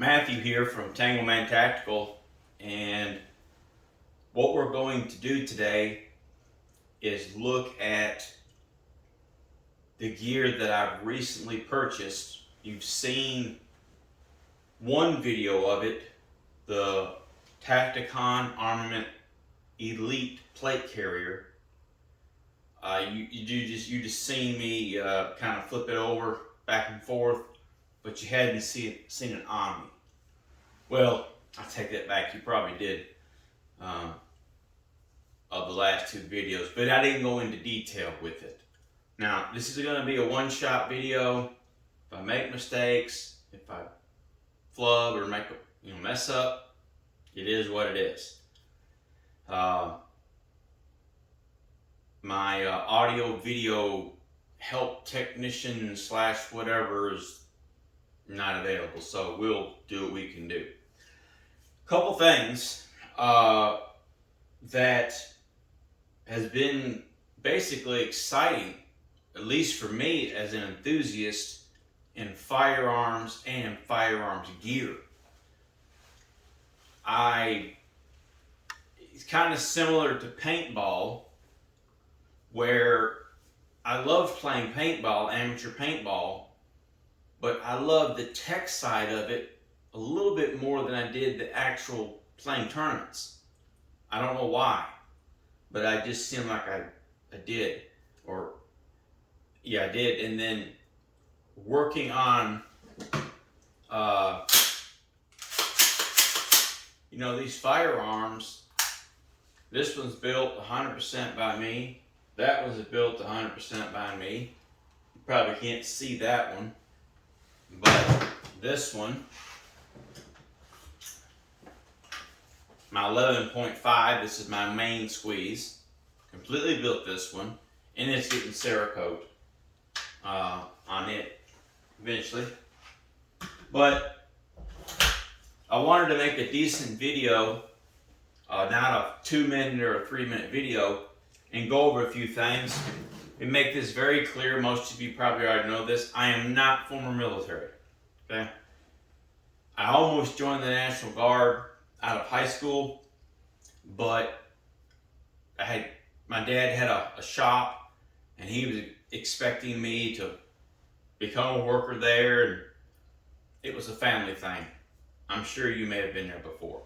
Matthew here from Armament Tactical, and what we're going to do today is look at the gear that I've recently purchased. You've seen one video of it, the Tacticon Armament Elite Plate Carrier. You just seen me kind of flip it over back and forth, but you hadn't seen it on me. Well, I take that back. You probably did of the last two videos, but I didn't go into detail with it. Now, this is going to be a one-shot video. If I make mistakes, if I flub or make a mess up, it is what it is. My audio video help technician / whatever is not available, so we'll do what we can do. Couple things that has been basically exciting, at least for me as an enthusiast in firearms and firearms gear. It's kind of similar to paintball, where I love playing paintball, amateur paintball, but I love the tech side of it a little bit more than I did the actual playing tournaments. I don't know why, but I just seemed like I did. I did. And then working on, these firearms, this one's built 100% by me. That one's built 100% by me. You probably can't see that one, but this one, my 11.5, this is my main squeeze. Completely built this one, and it's getting Cerakote on it eventually. But I wanted to make a decent video, not a 2-minute or a 3-minute video, and go over a few things and make this very clear. Most of you probably already know this. I am not former military. Okay? I almost joined the National Guard out of high school, but my dad had a shop, and he was expecting me to become a worker there, and it was a family thing. I'm sure you may have been there before.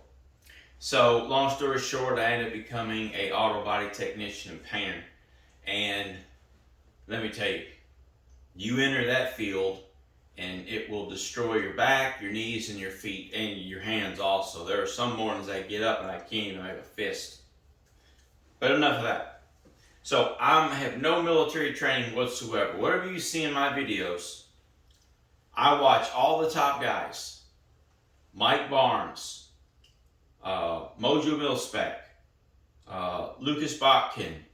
So, long story short, I ended up becoming an auto body technician and painter. And let me tell you, you enter that field and it will destroy your back, your knees, and your feet, and your hands also. There are some mornings I get up and I can't even make a fist. But enough of that. So, I have no military training whatsoever. Whatever you see in my videos, I watch all the top guys. Mike Barnes, Mojo Milspec, Lucas Botkin,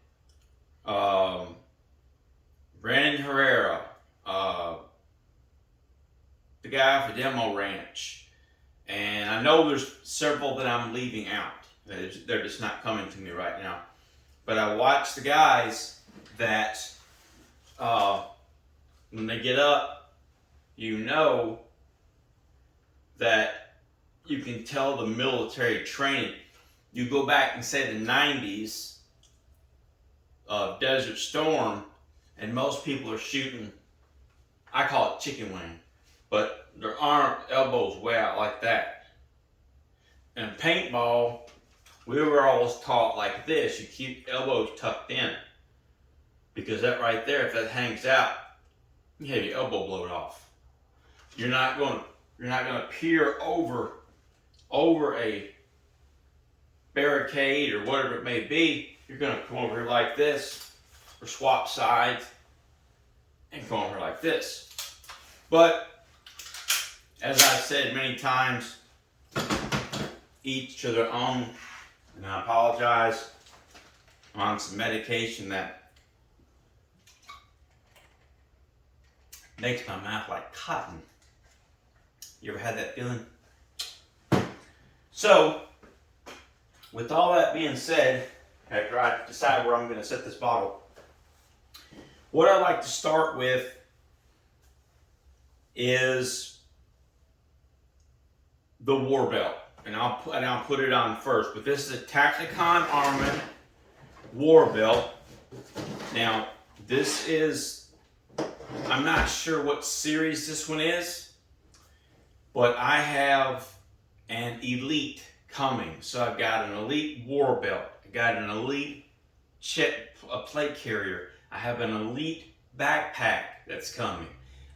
Brandon Herrera, the guy for Demo Ranch, and I know there's several that I'm leaving out. They're just not coming to me right now. But I watch the guys that when they get up, that you can tell the military training. You go back and say the 90s of Desert Storm, and most people are shooting, I call it chicken wing, but their elbows way out like that. And paintball, we were always taught like this: you keep elbows tucked in, because that right there, if that hangs out, you have your elbow blown off. You're not going to peer over a barricade or whatever it may be. You're going to come over here like this, or swap sides and come over like this. But as I've said many times, each to their own, and I apologize. I'm on some medication that makes my mouth like cotton. You ever had that feeling? So, with all that being said, after I decide where I'm going to set this bottle, what I like to start with is the warbelt, and I'll put it on first. But this is a Tacticon Armament warbelt. Now, this is, I'm not sure what series this one is, but I have an Elite coming. So I've got an Elite warbelt. I got an Elite plate carrier. I have an Elite backpack that's coming.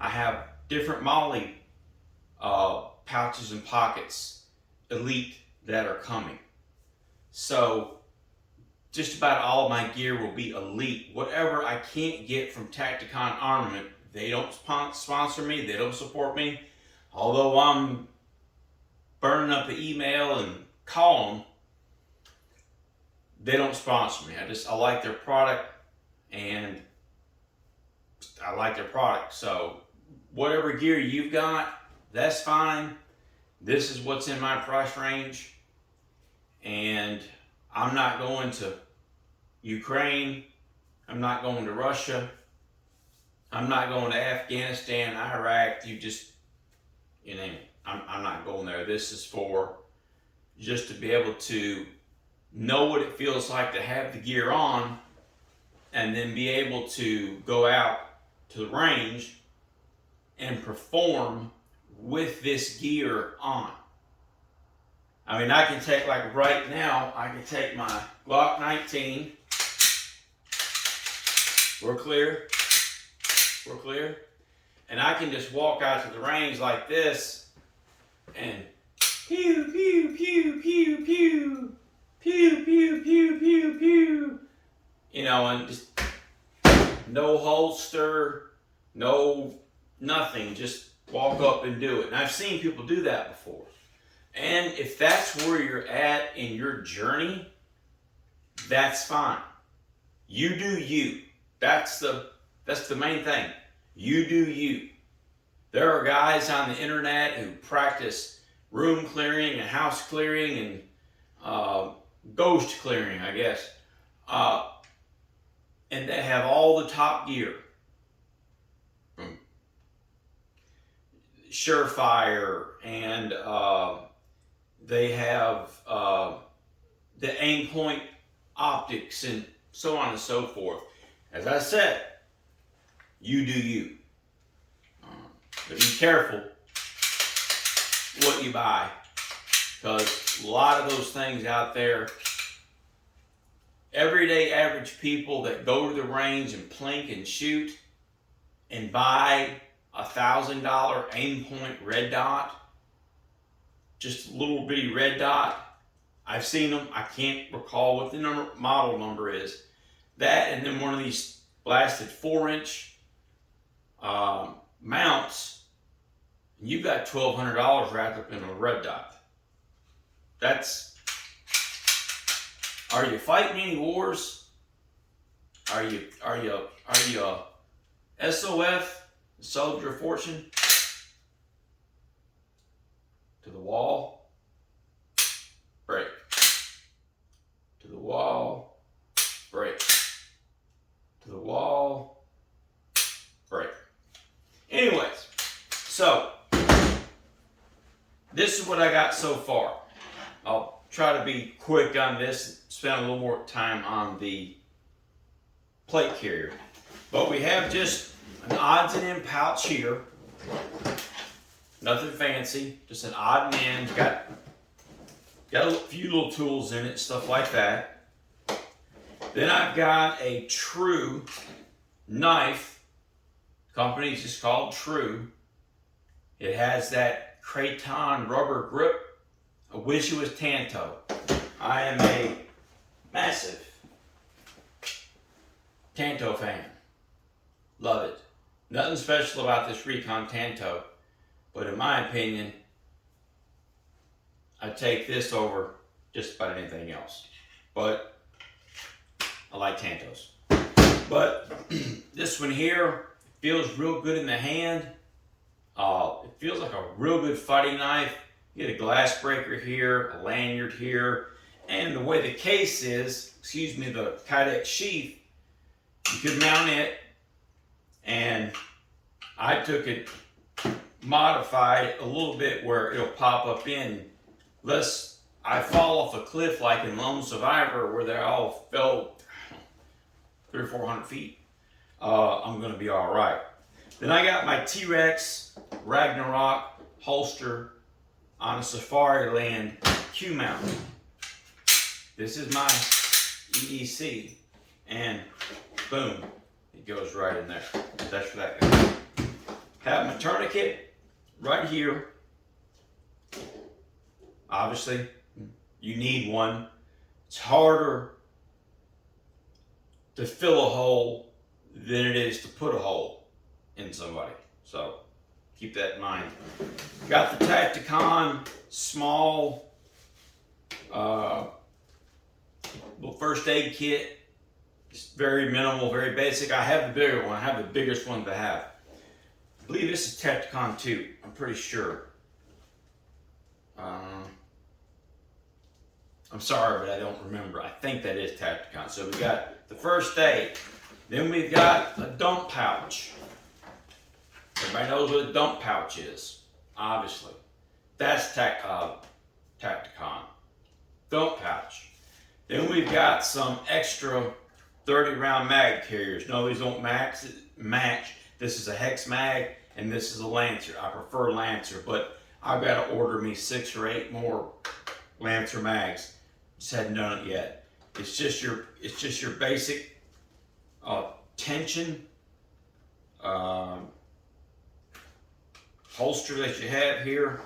I have different Molly pouches and pockets, Elite, that are coming. So just about all my gear will be Elite. Whatever I can't get from Tacticon Armament, they don't sponsor me, they don't support me. Although I'm burning up the email and call them, they don't sponsor me. I like their product, and I like their product. So whatever gear you've got, that's fine. This is what's in my price range. And I'm not going to Ukraine. I'm not going to Russia. I'm not going to Afghanistan, Iraq. You name it. I'm not going there. This is for just to be able to know what it feels like to have the gear on, and then be able to go out to the range and perform with this gear on. I mean, I can take, like right now, I can take my Glock 19. We're clear. We're clear. And I can just walk out to the range like this and pew, pew, pew, pew, pew, pew, pew, pew, pew, pew. You know, and just no holster, no nothing, just walk up and do it. And I've seen people do that before. And if that's where you're at in your journey, that's fine. You do you. That's the main thing. You do you. There are guys on the internet who practice room clearing and house clearing and ghost clearing, I guess. And they have all the top gear. Surefire, and they have the aim point optics and so on and so forth. As I said, you do you. But be careful what you buy, because a lot of those things out there, everyday average people that go to the range and plink and shoot and buy $1,000 aim point red dot, just a little bitty red dot. I've seen them. I can't recall what the model number is. That, and then one of these blasted 4-inch mounts, and you've got $1,200 wrapped up in a red dot. That's, are you fighting any wars? Are you a SOF, soldier of fortune? To the wall, break. To the wall, break. To the wall, break. Anyways, so this is what I got so far. I'll try to be quick on this, spend a little more time on the plate carrier. But we have just an odds and end pouch here. Nothing fancy, just an odd and end. Got a few little tools in it, stuff like that. Then I've got a True knife. Company's just called True. It has that Craton rubber grip. I wish it was Tanto. I am a massive Tanto fan. Love it. Nothing special about this Recon Tanto, but in my opinion, I take this over just about anything else. But I like Tantos. But this one here feels real good in the hand. It feels like a real good fighting knife. You get a glass breaker here, a lanyard here, and the way the case is, the Kydex sheath, you could mount it, and I took it modified a little bit where it'll pop up in, lest I fall off a cliff like in Lone Survivor where they all fell 300 or 400 feet. I'm going to be all right. Then I got my T-Rex Ragnarok holster on a Safariland Q mount. This is my EDC, and boom, it goes right in there. That's for that guy. Have my tourniquet right here. Obviously, you need one. It's harder to fill a hole than it is to put a hole in somebody. So keep that in mind. Got the Tacticon small little first aid kit. It's very minimal, very basic. I have the bigger one. I have the biggest one to have. I believe this is Tacticon 2. I'm pretty sure. I'm sorry, but I don't remember. I think that is Tacticon. So we got the first aid. Then we've got a dump pouch. Everybody knows what a dump pouch is, obviously. That's Tacticon. Dump pouch. Then we've got some extra 30-round mag carriers. No, these don't match. This is a hex mag, and this is a Lancer. I prefer Lancer, but I've got to order me 6 or 8 more Lancer mags. Just hadn't done it yet. It's just your basic tension holster that you have here.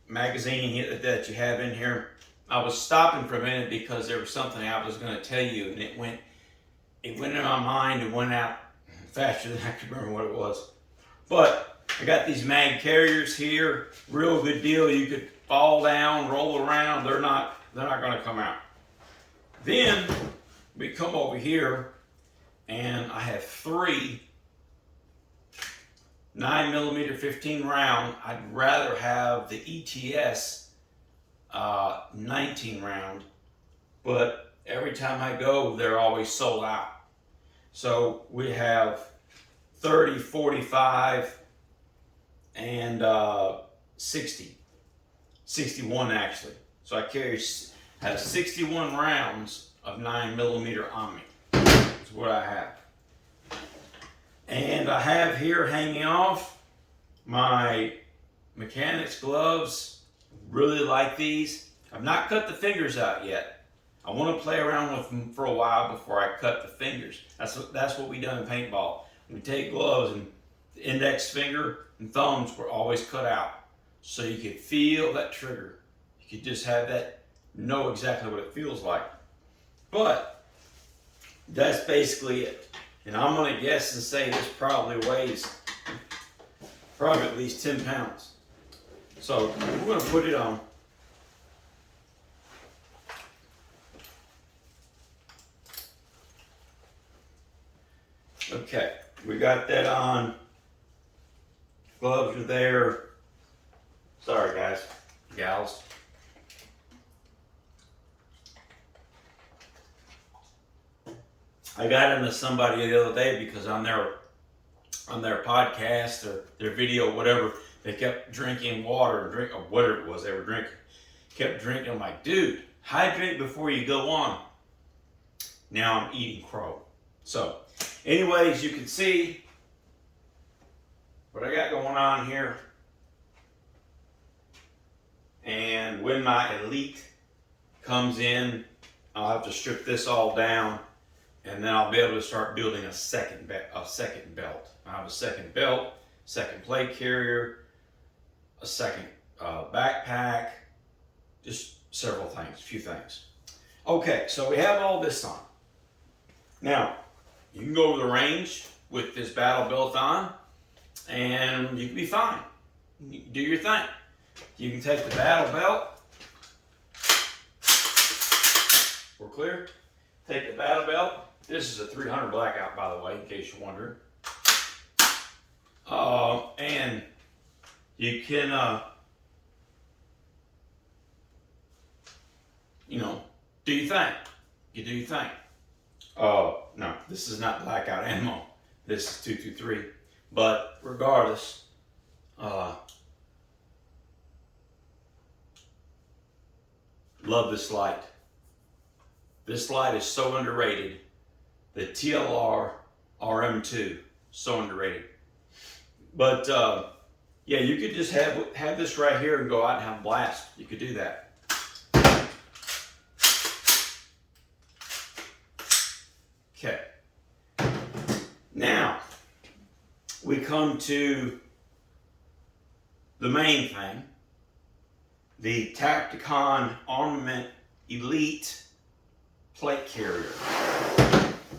Magazine that you have in here. I was stopping for a minute because there was something I was going to tell you, and it went in my mind and went out faster than I could remember what it was. But I got these mag carriers here. Real good deal. You could fall down, roll around. They're not going to come out. Then we come over here, and I have 3 9mm 15 round. I'd rather have the ETS 19 round, but every time I go, they're always sold out. So we have 30, 45, and 60. 61 actually. So I have 61 rounds of 9mm on me. That's what I have. And I have here hanging off my mechanics gloves. Really like these. I've not cut the fingers out yet. I want to play around with them for a while before I cut the fingers. That's what we done in paintball. We take gloves, and the index finger and thumbs were always cut out, so you could feel that trigger. You could just have that, know exactly what it feels like. But that's basically it. And I'm going to guess and say this probably weighs at least 10 pounds. So we're going to put it on. Okay, we got that on. Gloves are there. Sorry guys, gals. I got into somebody the other day because on their podcast or their video, whatever, they kept drinking water or whatever it was they were drinking. Kept drinking. I'm like, dude, hydrate before you go on. Now I'm eating crow. So, anyways, you can see what I got going on here. And when my Elite comes in, I'll have to strip this all down, and then I'll be able to start building a second belt. I have a second belt, second plate carrier, a second backpack, just several things, a few things. Okay, so we have all this on. Now, you can go over the range with this battle belt on, and you can be fine. You can do your thing. You can take the battle belt. We're clear? Take the battle belt. This is a 300 blackout, by the way, in case you're wondering. And you can, do your thing. You do your thing. No, this is not blackout ammo. This is 223. But regardless, love this light. This light is so underrated. The TLR RM2, so underrated. But yeah, you could just have this right here and go out and have a blast. You could do that. Okay. Now, we come to the main thing, the Tacticon Armament Elite plate carrier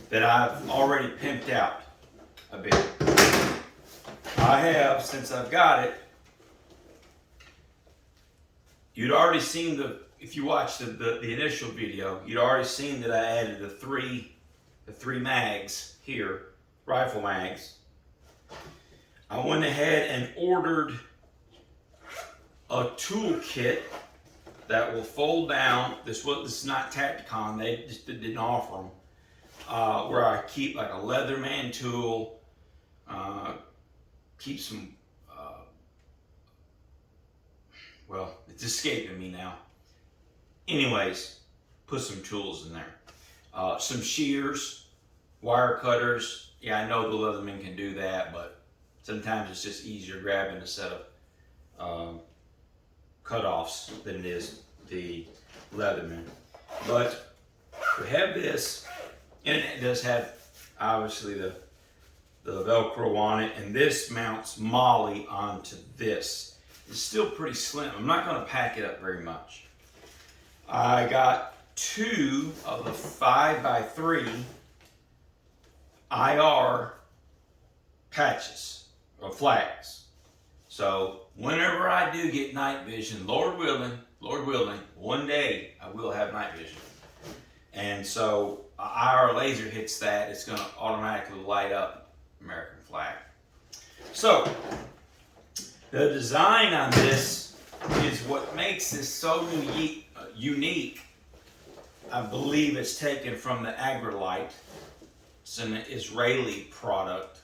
that I've already pimped out a bit. I have, since I've got it, you'd already seen if you watched the initial video, you'd already seen that I added the three mags here, rifle mags. I went ahead and ordered a tool kit that will fold down. This is not Tacticon, they just didn't offer them. Where I keep like a Leatherman tool, keep some, well, it's escaping me now. Anyways, put some tools in there. Some shears, wire cutters. Yeah, I know the Leatherman can do that, but sometimes it's just easier grabbing a set of cutoffs than it is the Leatherman. But we have this, and it does have obviously the Velcro on it, and this mounts Molly onto this. It's still pretty slim. I'm not going to pack it up very much. I got 2 of the 5x3 IR patches or flags. So whenever I do get night vision, Lord willing, one day I will have night vision. And so IR laser hits that, it's going to automatically light up American flag. So the design on this is what makes this so unique. I believe it's taken from the Agrolite. It's an Israeli product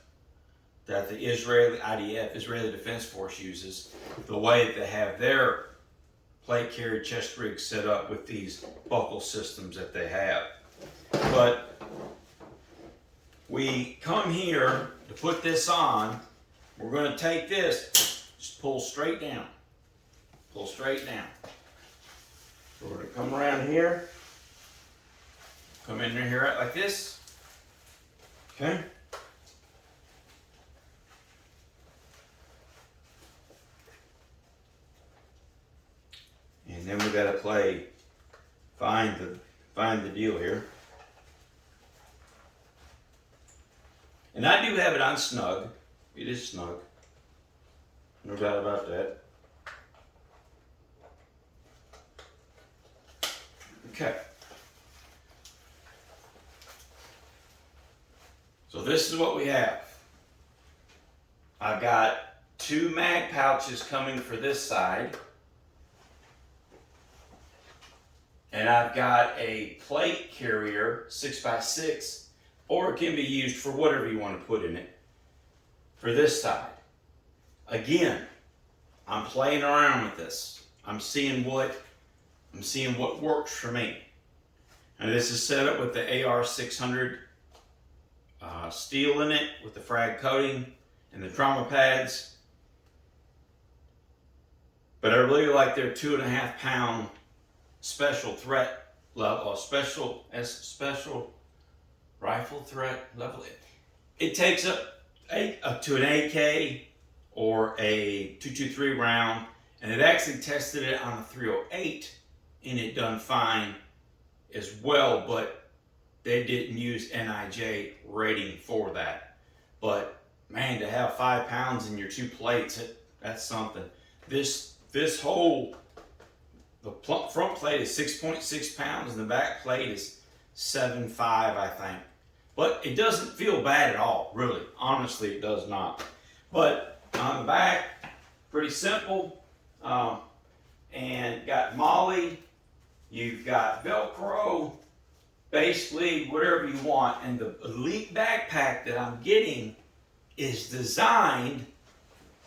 that the Israeli IDF, Israeli Defense Force, uses. The way that they have their plate carrier chest rig set up with these buckle systems that they have. But we come here to put this on. We're going to take this, just pull straight down. Pull straight down. So we're going to come around here. Come in here right like this. Okay. And then we got to find the deal here. And I do have it on snug. It is snug. No doubt about that. Okay. So this is what we have. I've got 2 mag pouches coming for this side. And I've got a plate carrier, 6x6, or it can be used for whatever you want to put in it, for this side. Again, I'm playing around with this. I'm seeing what works for me. And this is set up with the AR-600 steel in it, with the frag coating and the trauma pads. But I really like their 2.5 pound special threat level, special rifle threat level. It takes up to an AK or a 223 round, and it actually tested it on a 308, and it done fine as well. But they didn't use NIJ rating for that. But man, to have 5 pounds in your 2 plates, that's something. This whole, the front plate is 6.6 pounds and the back plate is 7.5, I think. But it doesn't feel bad at all, really. Honestly, it does not. But on the back, pretty simple. And got Molly, you've got Velcro, basically whatever you want. And the Elite backpack that I'm getting is designed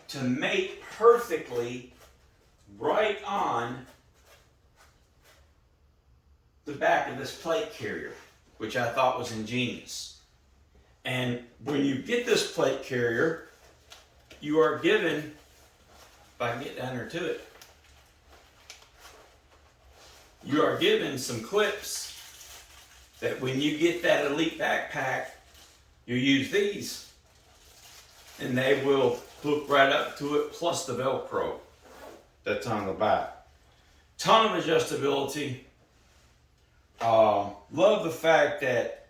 to mate perfectly right on the back of this plate carrier, which I thought was ingenious. And when you get this plate carrier, you are given, if I can get down there to it, you are given some clips that when you get that Elite backpack, you use these and they will hook right up to it, plus the Velcro that's on the back. Ton of adjustability. Love the fact that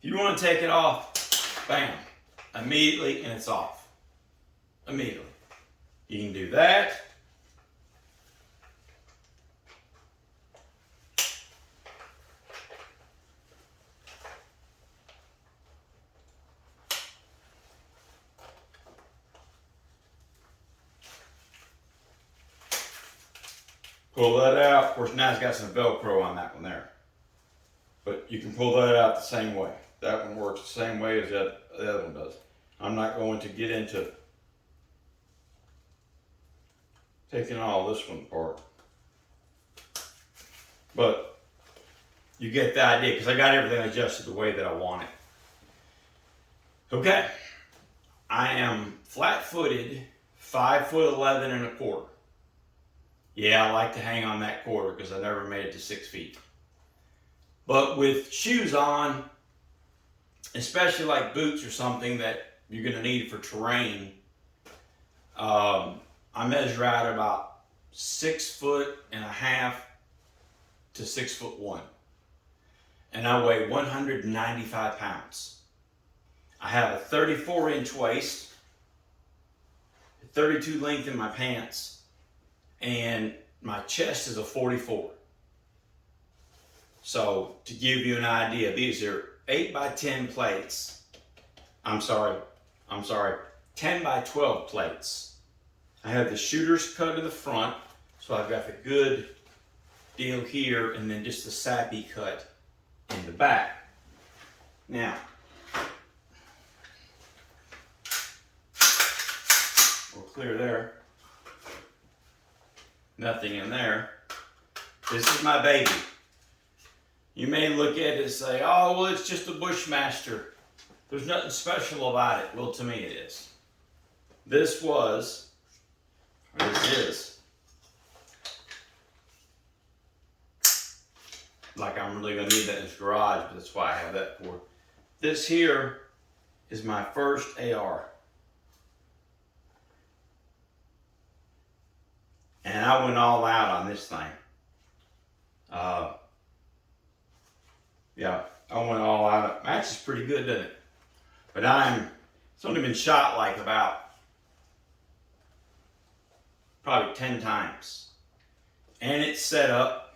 if you want to take it off, bam, immediately, and it's off. Immediately. You can do that. Pull that out. Of course, now it's got some Velcro on that one there. But you can pull that out the same way. That one works the same way as the other one does. I'm not going to get into taking all this one apart. But you get the idea, because I got everything adjusted the way that I want it. Okay. I am flat-footed, 5'11" Yeah, I like to hang on that quarter because I never made it to 6 feet. But with shoes on, especially like boots or something that you're going to need for terrain, I measure out about 6.5 to 6'1", and I weigh 195 pounds. I have a 34-inch waist, 32 length in my pants, and my chest is a 44. So to give you an idea, these are 8x10 plates. I'm sorry, 10x12 plates. I have the shooter's cut in the front, so I've got the good deal here, and then just the sappy cut in the back. Now, we'll clear there. Nothing in there. This is my baby. You may look at it and say, oh, well, it's just a Bushmaster. There's nothing special about it. Well, to me it is. This is, like I'm really going to need that in this garage, but that's why I have that for. This here is my first AR. And I went all out on this thing. Yeah, I went all out. Matches pretty good, doesn't it? But it's only been shot like about probably 10 times. And it's set up.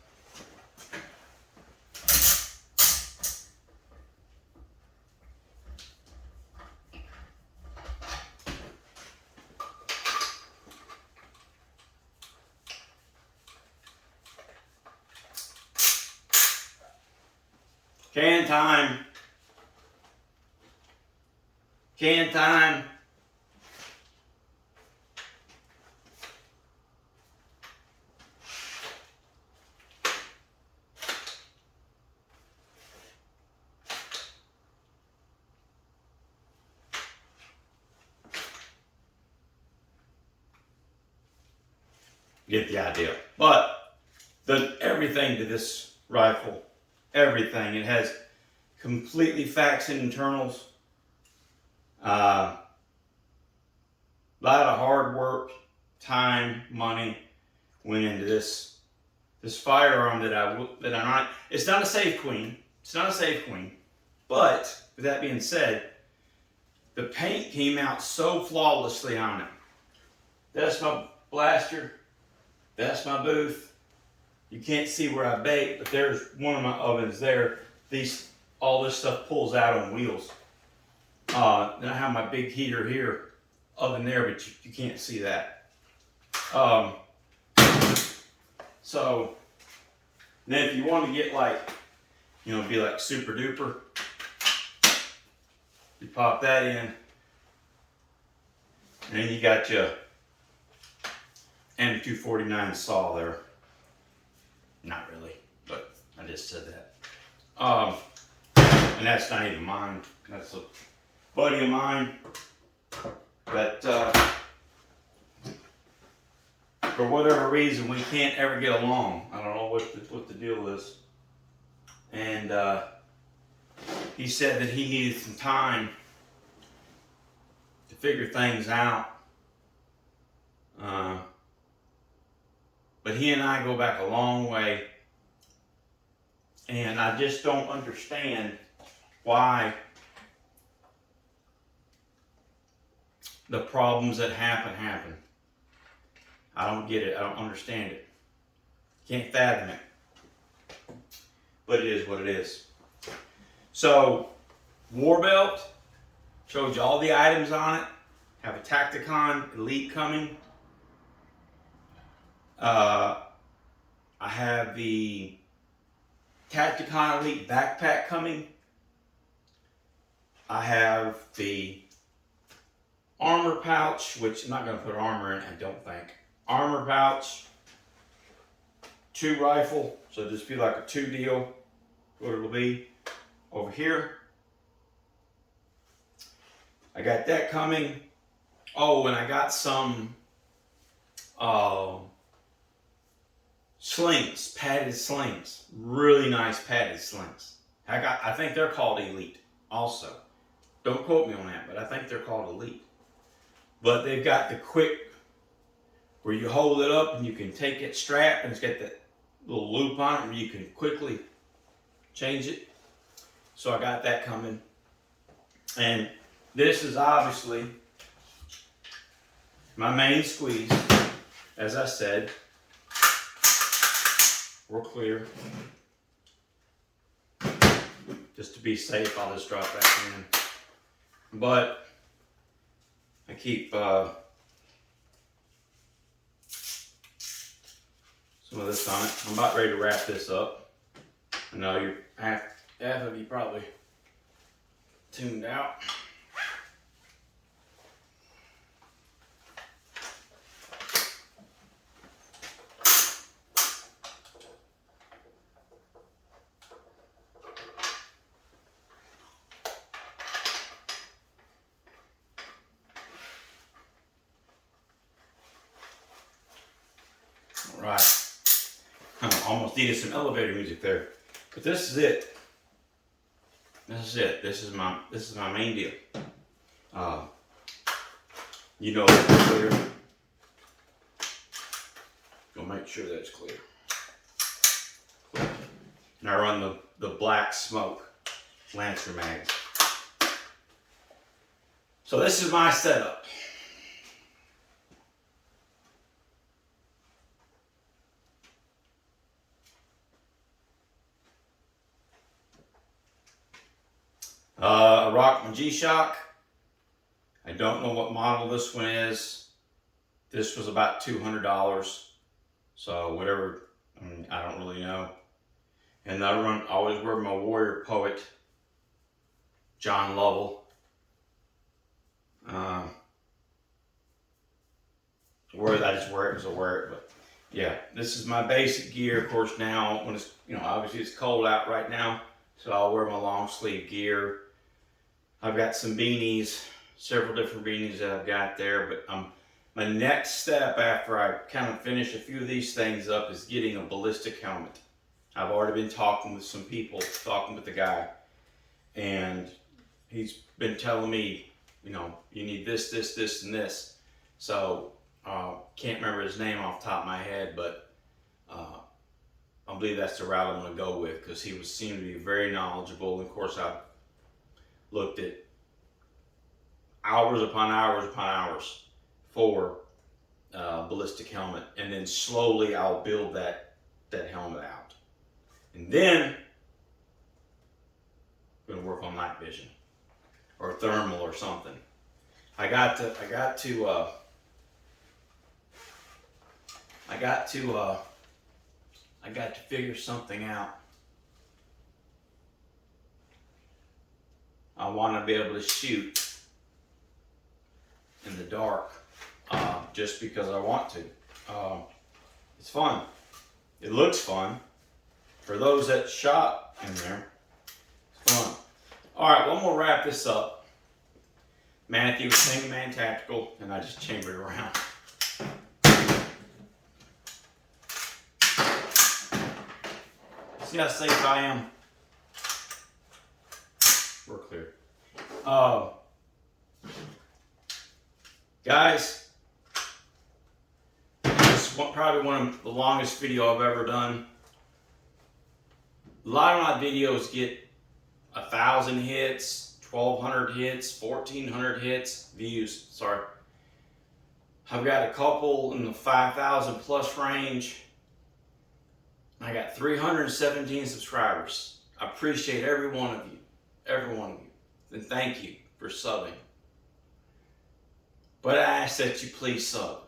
Can time. Can time. Get the idea. But everything to this rifle, everything. It has completely faxed internals. A lot of hard work, time, money went into this firearm that I'm not. It's not a safe queen. It's not a safe queen. But with that being said, the paint came out so flawlessly on it. That's my blaster. That's my booth. You can't see where I bake, but there's one of my ovens there. All this stuff pulls out on wheels. Then I have my big heater here, oven there, but you can't see that. So then if you want to get like you know, be like super duper. You pop that in, and then you got your M249 saw there. Not really, but I just said that. And that's not even mine. That's a buddy of mine. But for whatever reason, we can't ever get along. I don't know what the deal is. And he said that he needed some time to figure things out. But he and I go back a long way. And I just don't understand why the problems that happen. I don't get it. I don't understand it. Can't fathom it. But it is what it is. So, warbelt, showed you all the items on it. Have a Tacticon Elite coming. I have the Tacticon Elite backpack coming. I have the armor pouch, which I'm not going to put armor in, I don't think. Armor pouch, 2 rifle, so just be like a 2 deal, what it'll be. Over here, I got that coming. Oh, and I got some slings, padded slings, really nice padded slings. I think they're called Elite also. Don't quote me on that, but I think they're called Elite. But they've got the quick, where you hold it up and you can take it strap, and it's got that little loop on it where you can quickly change it. So I got that coming. And this is obviously my main squeeze. As I said, we're clear. Just to be safe, I'll just drop that in. But I keep some of this on it. I'm about ready to wrap this up. I know you're half of you probably tuned out. All right. I almost needed some elevator music there. But this is it. This is it. This is my main deal. You know that's clear. Go make sure that's clear. And I run the Black Smoke Lancer mags. So this is my setup. I rock my G-Shock. I don't know what model this one is. This was about $200. So whatever, I don't really know. And I always wear my Warrior Poet, John Lovell. I just wear it because I wear it, but yeah, this is my basic gear. Of course, now when it's, obviously it's cold out right now, so I'll wear my long sleeve gear. I've got some beanies, several different beanies that I've got there, but my next step after I kind of finish a few of these things up is getting a ballistic helmet. I've already been talking with some people, talking with the guy, and he's been telling me, you need this, this, this, and this. So, can't remember his name off the top of my head, but I believe that's the route I'm going to go with, because he seemed to be very knowledgeable. And of course, I looked at hours upon hours upon hours for ballistic helmet, and then slowly I'll build that helmet out, and then I'm gonna work on night vision or thermal or something. I got to figure something out want to be able to shoot in the dark just because I want to. It's fun. It looks fun. For those that shot in there, it's fun. Alright, well, I'm going to wrap this up. Matthew was Tank Man Tactical, and I just chambered around. See how safe I am? We're clear. Guys, this is probably one of the longest video I've ever done. A lot of my videos get 1,000 hits, 1,200 hits, 1,400 hits, views, sorry. I've got a couple in the 5,000 plus range. I got 317 subscribers. I appreciate every one of you. Every one of you. And thank you for subbing. But I ask that you please sub.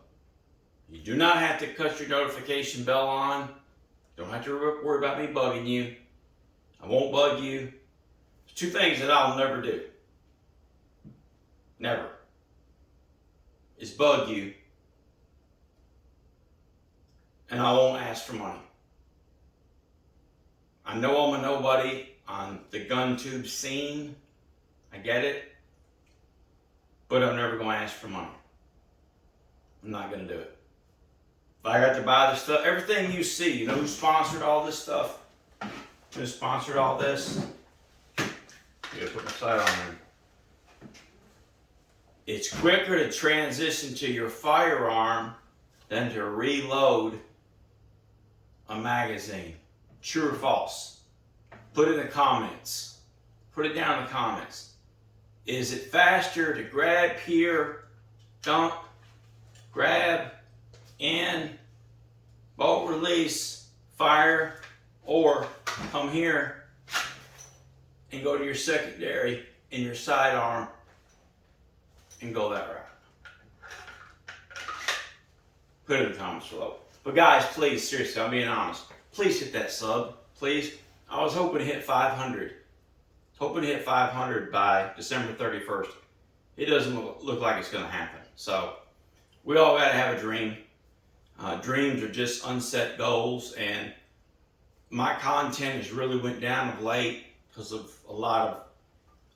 You do not have to cut your notification bell on. Don't have to worry about me bugging you. I won't bug you. There's two things that I'll never do. Never. Is bug you. And I won't ask for money. I know I'm a nobody on the gun tube scene. I get it. But I'm never going to ask for money. I'm not going to do it. If I got to buy this stuff, everything you see, you know who sponsored all this stuff? Who sponsored all this? I'm going to put my sight on there. It's quicker to transition to your firearm than to reload a magazine. True or false? Put it in the comments. Put it down in the comments. Is it faster to grab here, dump, grab, and bolt release, fire, or come here and go to your secondary in your sidearm and go that route? Put it in the comments below. But guys, please, seriously, I'm being honest. Please hit that sub, please. I was hoping to hit 500. Hoping to hit 500 by December 31st. It doesn't look like it's going to happen. So, we all got to have a dream. Dreams are just unset goals, and my content has really went down of late because of a lot of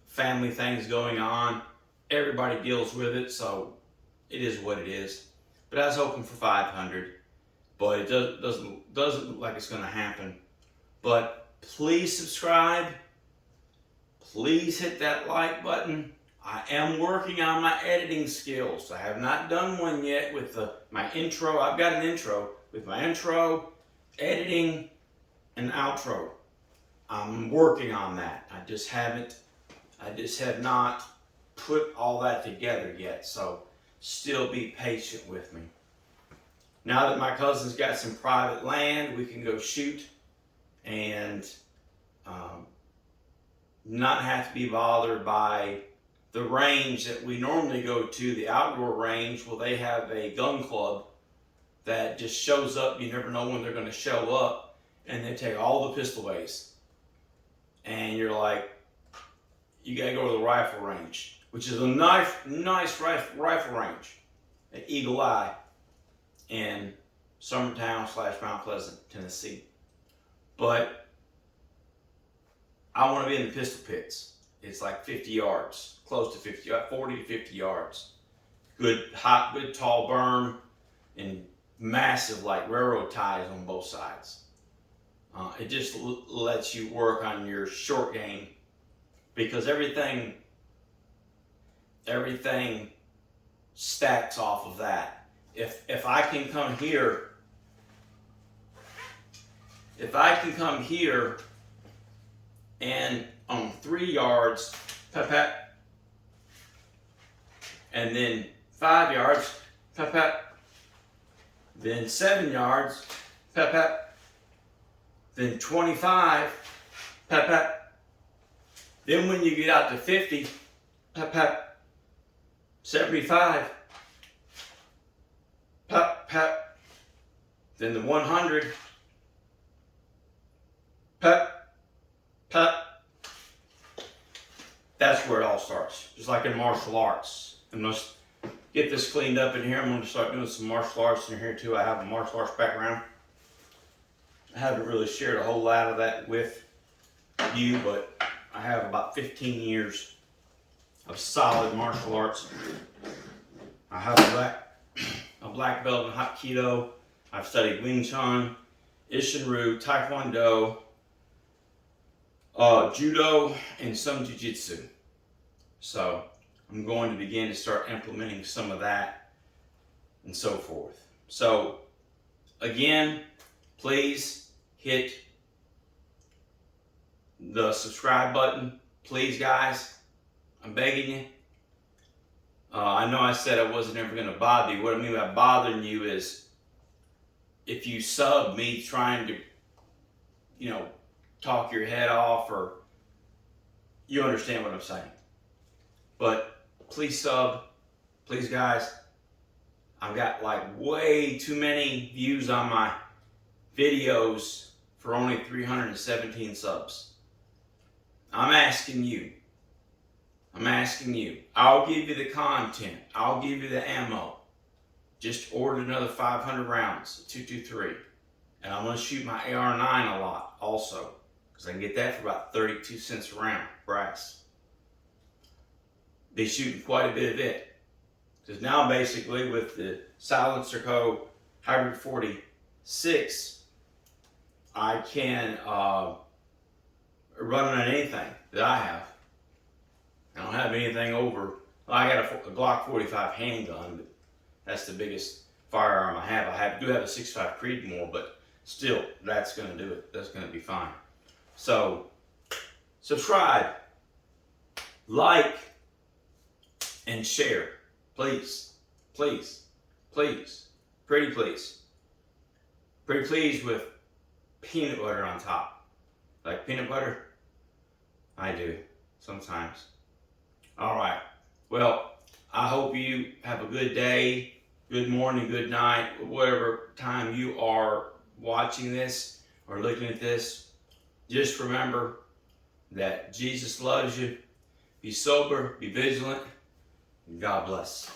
family things going on. Everybody deals with it, so it is what it is. But I was hoping for 500. But it doesn't look like it's going to happen. But please subscribe. Please hit that like button. I am working on my editing skills. I have not done one yet with my intro. I've got an intro with my intro, editing, and outro. I'm working on that. I just have not put all that together yet. So still be patient with me. Now that my cousin's got some private land, we can go shoot and not have to be bothered by the range that we normally go to, the outdoor range. Well, they have a gun club that just shows up. You never know when they're going to show up, and they take all the pistol bays. And you're like, you got to go to the rifle range, which is a nice rifle range at Eagle Eye in Summertown / Mount Pleasant, Tennessee. But I want to be in the pistol pits. It's like 50 yards, close to 50, 40 to 50 yards. Good tall berm, and massive like railroad ties on both sides. It just lets you work on your short game, because everything stacks off of that. If I can come here, and on 3 yards, pep pep, and then 5 yards, pep pep, then 7 yards, pep pep, then 25, pep pep, then when you get out to 50, pep pep, 75, pep pep, then the 100, pep pep, that's where it all starts. Just like in martial arts. And let's get this cleaned up in here. I'm going to start doing some martial arts in here too. I have a martial arts background. I haven't really shared a whole lot of that with you, but I have about 15 years of solid martial arts. I have a black belt in Hapkido. I've studied Wing Chun, Ishinryu, Taekwondo, Judo, and some Jiu-Jitsu. So I'm going to begin to start implementing some of that and so forth. So again, please hit the subscribe button. Please, guys, I'm begging you. I know I said I wasn't ever going to bother you. What I mean by bothering you is if you sub me trying to, talk your head off, or you understand what I'm saying. But please sub. Please, guys. I've got like way too many views on my videos for only 317 subs. I'm asking you. I'll give you the content. I'll give you the ammo. Just order another 500 rounds, 223. And I'm going to shoot my AR-9 a lot also, because I can get that for about 32 cents a round, brass. Be shooting quite a bit of it. Because now basically with the Silencer Co. Hybrid 46, I can run on anything that I have. I don't have anything over. Well, I got a Glock 45 handgun, but that's the biggest firearm I have. Do have a 6.5 Creedmoor, but still, that's going to do it. That's going to be fine. So, subscribe, like, and share. Please, please, please, pretty please. Pretty please with peanut butter on top. Like peanut butter? I do, sometimes. Alright, well, I hope you have a good day, good morning, good night, whatever time you are watching this or looking at this. Just remember that Jesus loves you. Be sober, be vigilant, and God bless.